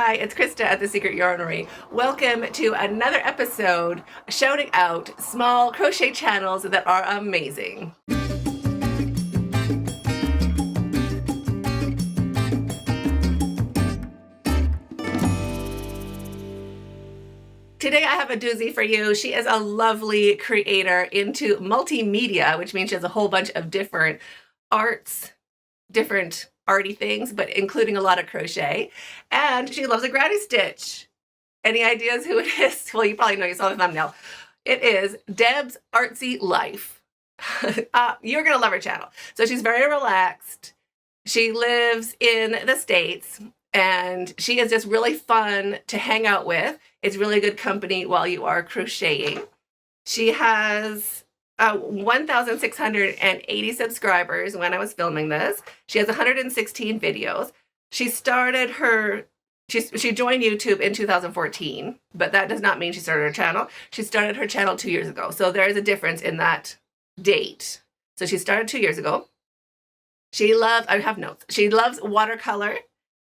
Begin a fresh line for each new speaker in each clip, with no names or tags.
Hi, it's Krista at The Secret Yarnery. Welcome to another episode shouting out small crochet channels that are amazing. Today I have a doozy for you. She is a lovely creator into multimedia, which means she has a whole bunch of different arts, different arty things, but including a lot of crochet. And she loves a granny stitch. Any ideas who it is? Well, you probably know, you saw the thumbnail. It is Deb's Artsy Life. You're gonna love her channel. So she's very relaxed. She lives in the States and she is just really fun to hang out with. It's really good company while you are crocheting. She has 1,680 subscribers when I was filming this. She has 116 videos. She started her, she joined YouTube in 2014, but that does not mean she started her channel. She started her channel 2 years ago. So there is a difference in that date. So she started 2 years ago. She loves, I have notes. She loves watercolor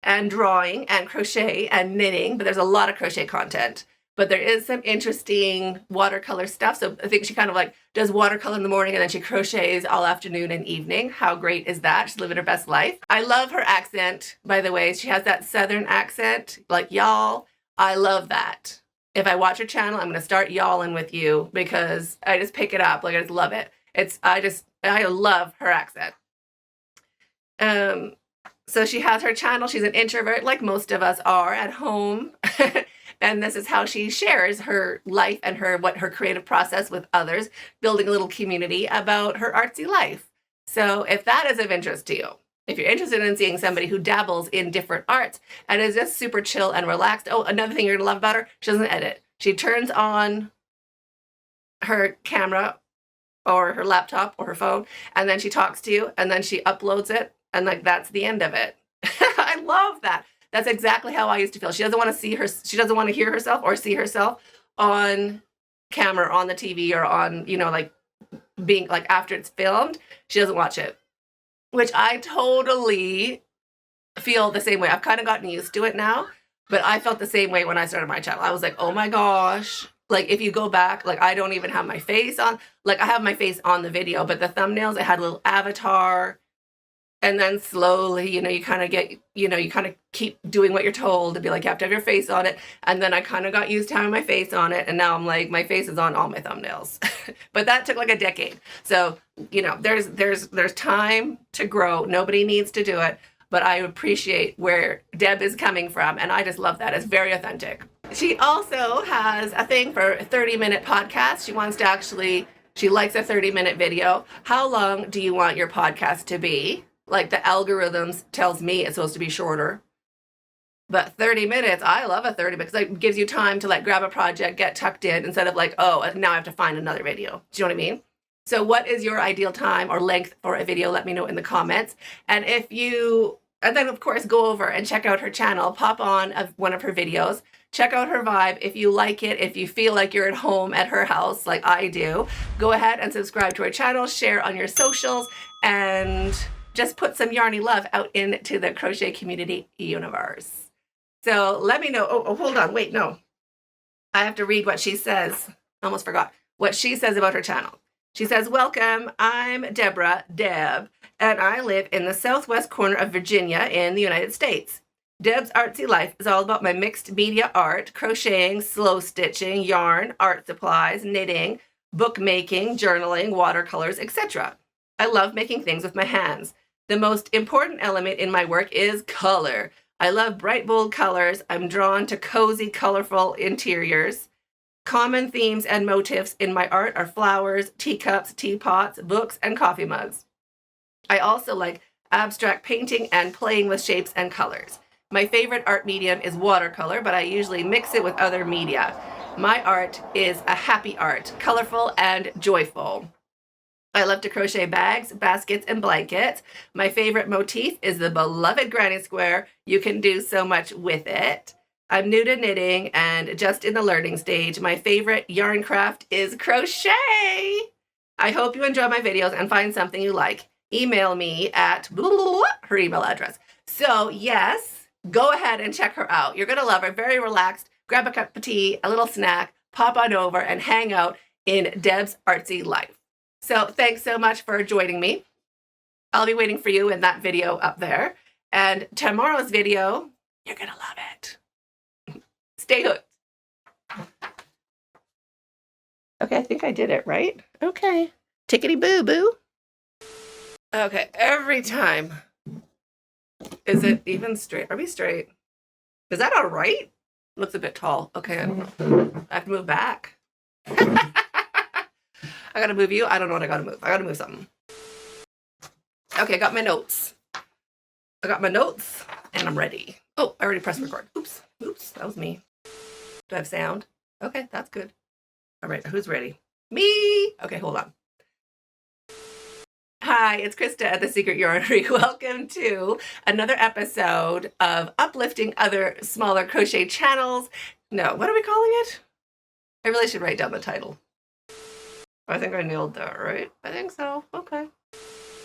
and drawing and crochet and knitting, but there's a lot of crochet content. But there is some interesting watercolor stuff. So I think she kind of like does watercolor in the morning and then she crochets all afternoon and evening. How great is that? She's living her best life. I love her accent, by the way. She has that Southern accent, like y'all. I love that. If I watch her channel, I'm going to start y'alling with you because I just pick it up. Like, I just love it. I love her accent. So she has her channel. She's an introvert, like most of us are at home. And this is how she shares her life and her creative process with others, building a little community about her artsy life. So if that is of interest to you, if you're interested in seeing somebody who dabbles in different arts and is just super chill and relaxed. Oh, another thing you're gonna love about her, she doesn't edit. She turns on her camera or her laptop or her phone, and then she talks to you, and then she uploads it, and like that's the end of it. I love that. That's exactly how I used to feel. She doesn't want to see her, she doesn't want to hear herself or see herself on camera, on the TV, or on, you know, like being like after it's filmed, she doesn't watch it, which I totally feel the same way. I've kind of gotten used to it now, but I felt the same way when I started my channel. I was like, oh my gosh. Like if you go back, like I don't even have my face on, like I have my face on the video, but the thumbnails, I had a little avatar. And then slowly, you know, you kind of get, you know, you kind of keep doing what you're told to be like, you have to have your face on it. And then I kind of got used to having my face on it. And now I'm like, my face is on all my thumbnails. But that took like a decade. So, you know, there's time to grow. Nobody needs to do it. But I appreciate where Deb is coming from. And I just love that. It's very authentic. She also has a thing for a 30-minute podcast. She wants to actually, she likes a 30-minute video. How long do you want your podcast to be? Like the algorithms tells me it's supposed to be shorter. But 30 minutes, I love a 30 because it gives you time to like grab a project, get tucked in instead of like, oh, now I have to find another video. Do you know what I mean? So what is your ideal time or length for a video? Let me know in the comments. And then of course, go over and check out her channel, pop on one of her videos, check out her vibe. If you like it, if you feel like you're at home at her house, like I do, go ahead and subscribe to her channel, share on your socials, and just put some yarny love out into the crochet community universe. So let me know. Oh, hold on. Wait, no. I have to read what she says. Almost forgot what she says about her channel. She says, welcome. I'm Deborah, Deb, and I live in the southwest corner of Virginia in the United States. Deb's Artsy Life is all about my mixed media art, crocheting, slow stitching, yarn, art supplies, knitting, bookmaking, journaling, watercolors, etc. I love making things with my hands. The most important element in my work is color. I love bright, bold colors. I'm drawn to cozy, colorful interiors. Common themes and motifs in my art are flowers, teacups, teapots, books, and coffee mugs. I also like abstract painting and playing with shapes and colors. My favorite art medium is watercolor, but I usually mix it with other media. My art is a happy art, colorful and joyful. I love to crochet bags, baskets, and blankets. My favorite motif is the beloved granny square. You can do so much with it. I'm new to knitting and just in the learning stage. My favorite yarn craft is crochet. I hope you enjoy my videos and find something you like. Email me at her email address. So yes, go ahead and check her out. You're going to love her. Very relaxed. Grab a cup of tea, a little snack, pop on over and hang out in Deb's Artsy life. So thanks so much for joining me. I'll be waiting for you in that video up there. And tomorrow's video, you're going to love it. Stay hooked. Okay, I think I did it, right? Okay. Tickety boo boo. Okay, every time. Is it even straight? Are we straight? Is that all right? Looks a bit tall. Okay, I don't know. I have to move back. I gotta move you. I don't know what I gotta move. I gotta move something. Okay, I got my notes. And I'm ready. Oh, I already pressed record. Oops, that was me. Do I have sound? Okay, that's good. All right, who's ready? Me! Okay, hold on. Hi, it's Krista at The Secret Yarnery. Welcome to another episode of uplifting other smaller crochet channels. No, what are we calling it? I really should write down the title. I think I nailed that, right? I think so. Okay.